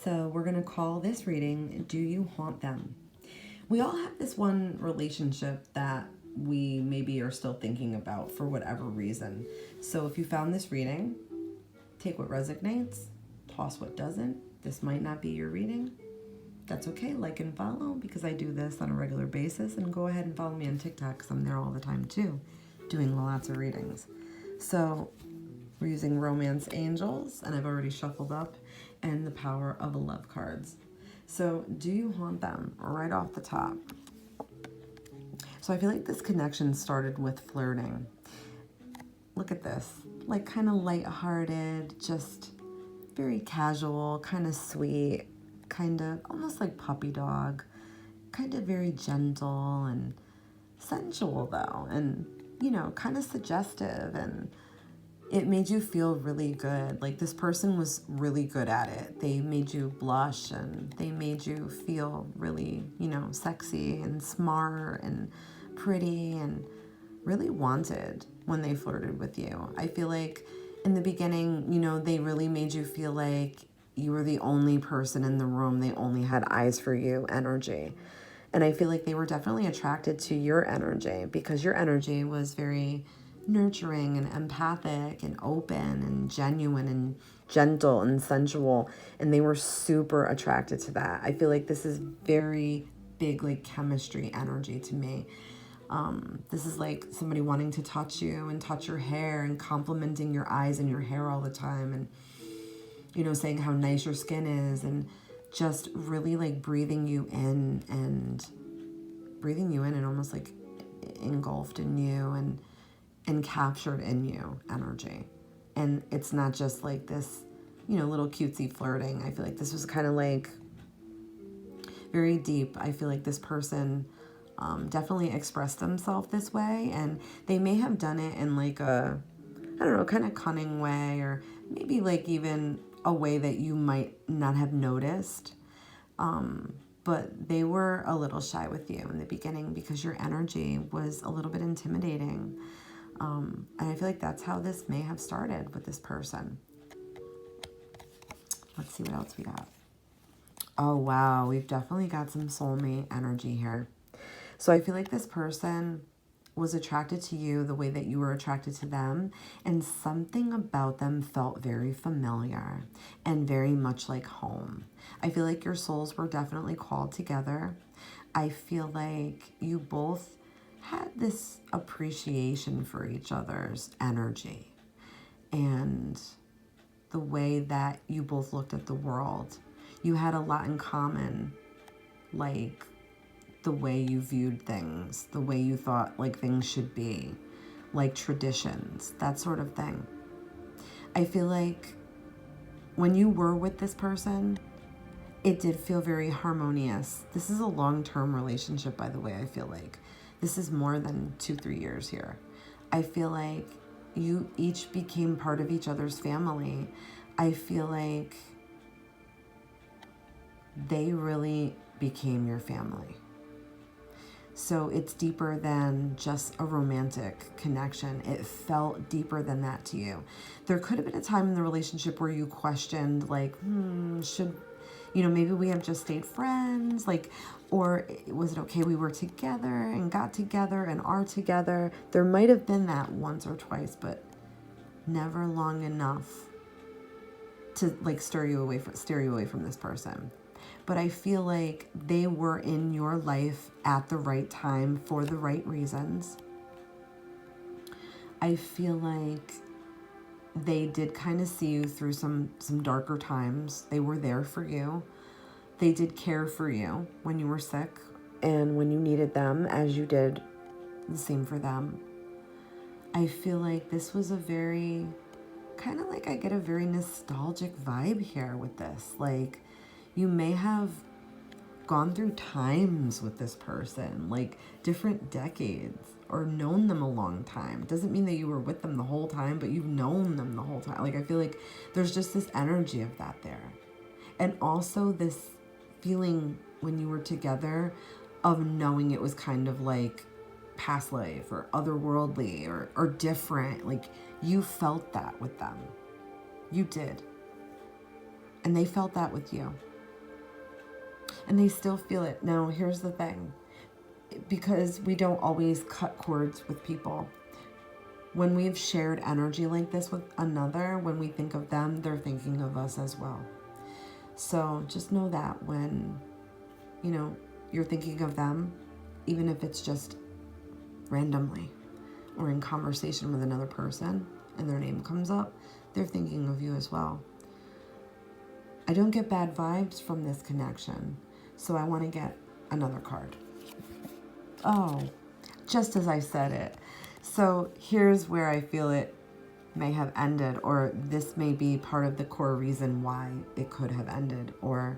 So we're going to call this reading, Do You Haunt Them? We all have this one relationship that we maybe are still thinking about for whatever reason. So if you found this reading, take what resonates, toss what doesn't. This might not be your reading. That's okay. Like and follow, because I do this on a regular basis. And go ahead and follow me on TikTok, because I'm there all the time too, doing lots of readings. So we're using Romance Angels, and I've already shuffled up, and the Power of Love cards. So do you haunt them? Right off the top. So I feel like this connection started with flirting. Look at this. Like kind of lighthearted, just very casual, kind of sweet, kind of almost like puppy dog, kind of very gentle and sensual though, and kind of suggestive, and it made you feel really good. Like this person was really good at it. They made you blush and they made you feel really, sexy and smart and pretty and really wanted when they flirted with you. I feel like in the beginning, they really made you feel like you were the only person in the room. They only had eyes for you energy. And I feel like they were definitely attracted to your energy because your energy was very nurturing and empathic and open and genuine and gentle and sensual. And they were super attracted to that. I feel like this is very big, like chemistry energy to me. This is like somebody wanting to touch you and touch your hair and complimenting your eyes and your hair all the time. And, saying how nice your skin is and just really like breathing you in and almost like engulfed in you and captured in you energy. And it's not just like this, little cutesy flirting. I feel like this was kind of like very deep. I feel like this person definitely expressed themselves this way, and they may have done it in like a, I don't know, kind of cunning way, or maybe like even a way that you might not have noticed. But they were a little shy with you in the beginning because your energy was a little bit intimidating. And I feel like that's how this may have started with this person. Let's see what else we got. Oh, wow. We've definitely got some soulmate energy here. So I feel like this person was attracted to you the way that you were attracted to them, and something about them felt very familiar and very much like home. I feel like your souls were definitely called together. I feel like you both had this appreciation for each other's energy and the way that you both looked at the world. You had a lot in common, like the way you viewed things, the way you thought like things should be, like traditions, that sort of thing. I feel like when you were with this person, it did feel very harmonious. This is a long-term relationship, by the way. I feel like this is more than 2-3 years here. I feel like you each became part of each other's family. I feel like they really became your family. So it's deeper than just a romantic connection. It felt deeper than that to you. There could have been a time in the relationship where you questioned, like, should, maybe we have just stayed friends, like, or was it okay we were together and got together and are together? There might have been that once or twice, but never long enough to like steer you away from this person. But I feel like they were in your life at the right time for the right reasons. I feel like they did kind of see you through some darker times. They were there for you. They did care for you when you were sick and when you needed them, as you did the same for them. I feel like this was a very, kind of like I get a very nostalgic vibe here with this. Like, you may have gone through times with this person, like different decades, or known them a long time. It doesn't mean that you were with them the whole time, but you've known them the whole time. Like, I feel like there's just this energy of that there. And also this feeling when you were together of knowing it was kind of like past life or otherworldly or different. Like, you felt that with them. You did. And they felt that with you. and they still feel it. Now, here's the thing. Because we don't always cut cords with people, when we've shared energy like this with another, when we think of them, they're thinking of us as well. So just know that when, you're thinking of them, even if it's just randomly or in conversation with another person and their name comes up, they're thinking of you as well. I don't get bad vibes from this connection, so I want to get another card. Oh, just as I said it. So here's where I feel it may have ended, or this may be part of the core reason why it could have ended or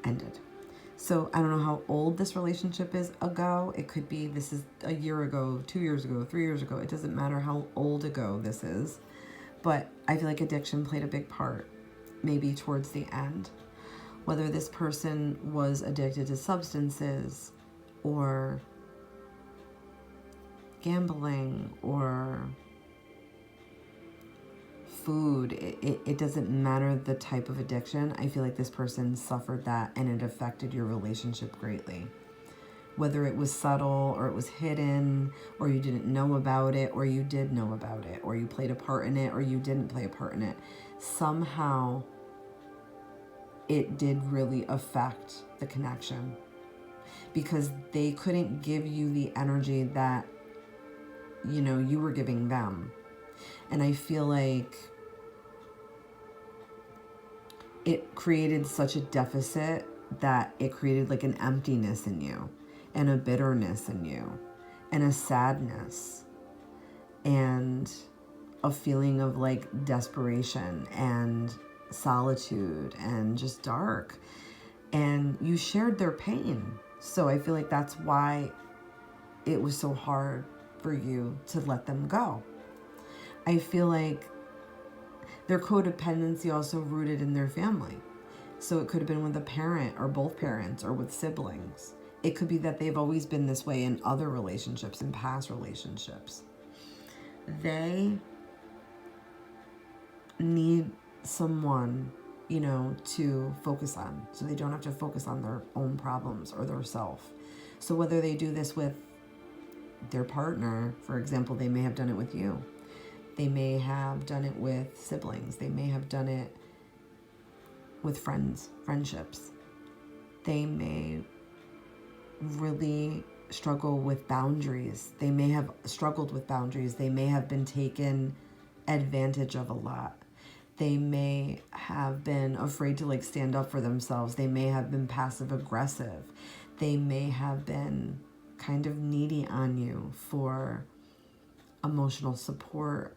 ended. So I don't know how old this relationship is ago. It could be this is a year ago, 2 years ago, 3 years ago. It doesn't matter how old ago this is. But I feel like addiction played a big part, maybe towards the end. Whether this person was addicted to substances or gambling or food, it doesn't matter the type of addiction. I feel like this person suffered that and it affected your relationship greatly. Whether it was subtle or it was hidden or you didn't know about it or you did know about it or you played a part in it or you didn't play a part in it, somehow it did really affect the connection because they couldn't give you the energy that you were giving them. And I feel like it created such a deficit that it created like an emptiness in you and a bitterness in you and a sadness and a feeling of like desperation and solitude and just dark. And you shared their pain. So I feel like that's why it was so hard for you to let them go. I feel like their codependency also rooted in their family. So it could have been with a parent or both parents or with siblings. It could be that they've always been this way in other relationships, in past relationships. They need someone, to focus on, so they don't have to focus on their own problems or their self. So whether they do this with their partner, for example, they may have done it with you. They may have done it with siblings. They may have done it with friendships. They may really struggle with boundaries. They may have struggled with boundaries. They may have been taken advantage of a lot. They may have been afraid to stand up for themselves. They may have been passive aggressive. They may have been kind of needy on you for emotional support.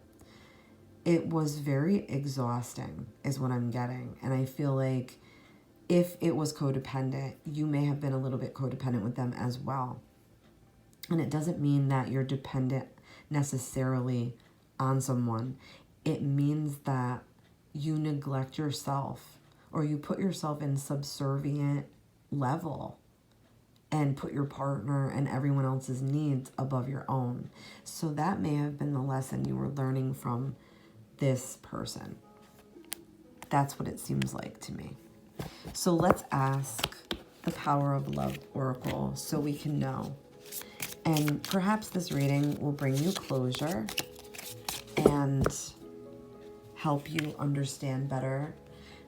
It was very exhausting is what I'm getting. And I feel like if it was codependent, you may have been a little bit codependent with them as well. And it doesn't mean that you're dependent necessarily on someone. It means that you neglect yourself or you put yourself in subservient level and put your partner and everyone else's needs above your own. So that may have been the lesson you were learning from this person. That's what it seems like to me. So let's ask the Power of Love Oracle so we can know. And perhaps this reading will bring you closure and help you understand better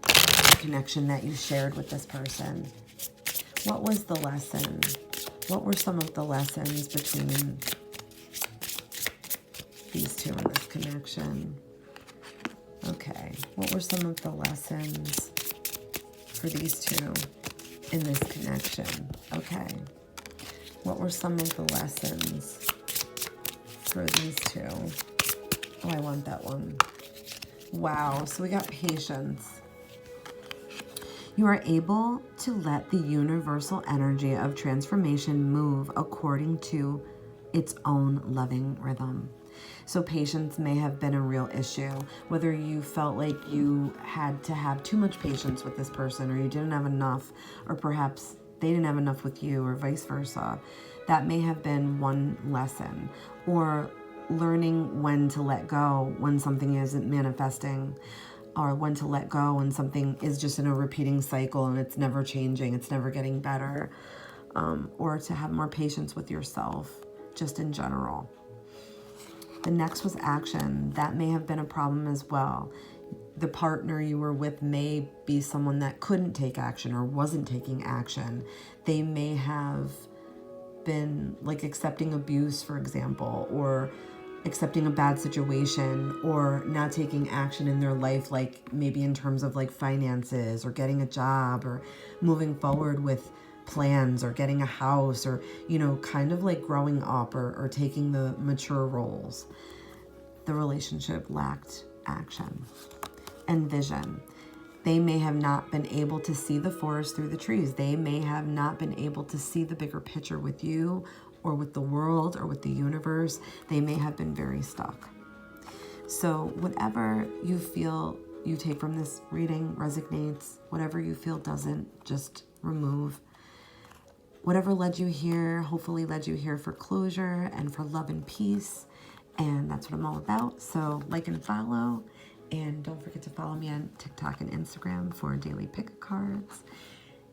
the connection that you shared with this person. What was the lesson? What were some of the lessons between these two in this connection? Okay, what were some of the lessons for these two in this connection? Okay, what were some of the lessons for these two? Oh, I want that one. Wow, so we got patience. You are able to let the universal energy of transformation move according to its own loving rhythm. So patience may have been a real issue, whether you felt like you had to have too much patience with this person or you didn't have enough, or perhaps they didn't have enough with you or vice versa. That may have been one lesson. Or learning when to let go when something isn't manifesting. or when to let go when something is just in a repeating cycle and it's never changing, it's never getting better, or to have more patience with yourself, just in general. The next was action. That may have been a problem as well. The partner you were with may be someone that couldn't take action or wasn't taking action. They may have been like accepting abuse, for example, or accepting a bad situation, or not taking action in their life, like maybe in terms of like finances or getting a job or moving forward with plans or getting a house, or, you know, kind of like growing up or taking the mature roles. The relationship lacked action and vision. They may have not been able to see the forest through the trees. They may have not been able to see the bigger picture with you or with the world or with the universe. They may have been very stuck. So whatever you feel you take from this reading resonates. Whatever you feel doesn't, just remove. Whatever led you here, hopefully led you here for closure and for love and peace. And that's what I'm all about. So like and follow. And don't forget to follow me on TikTok and Instagram for daily pick cards.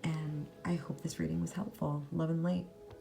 And I hope this reading was helpful. Love and light.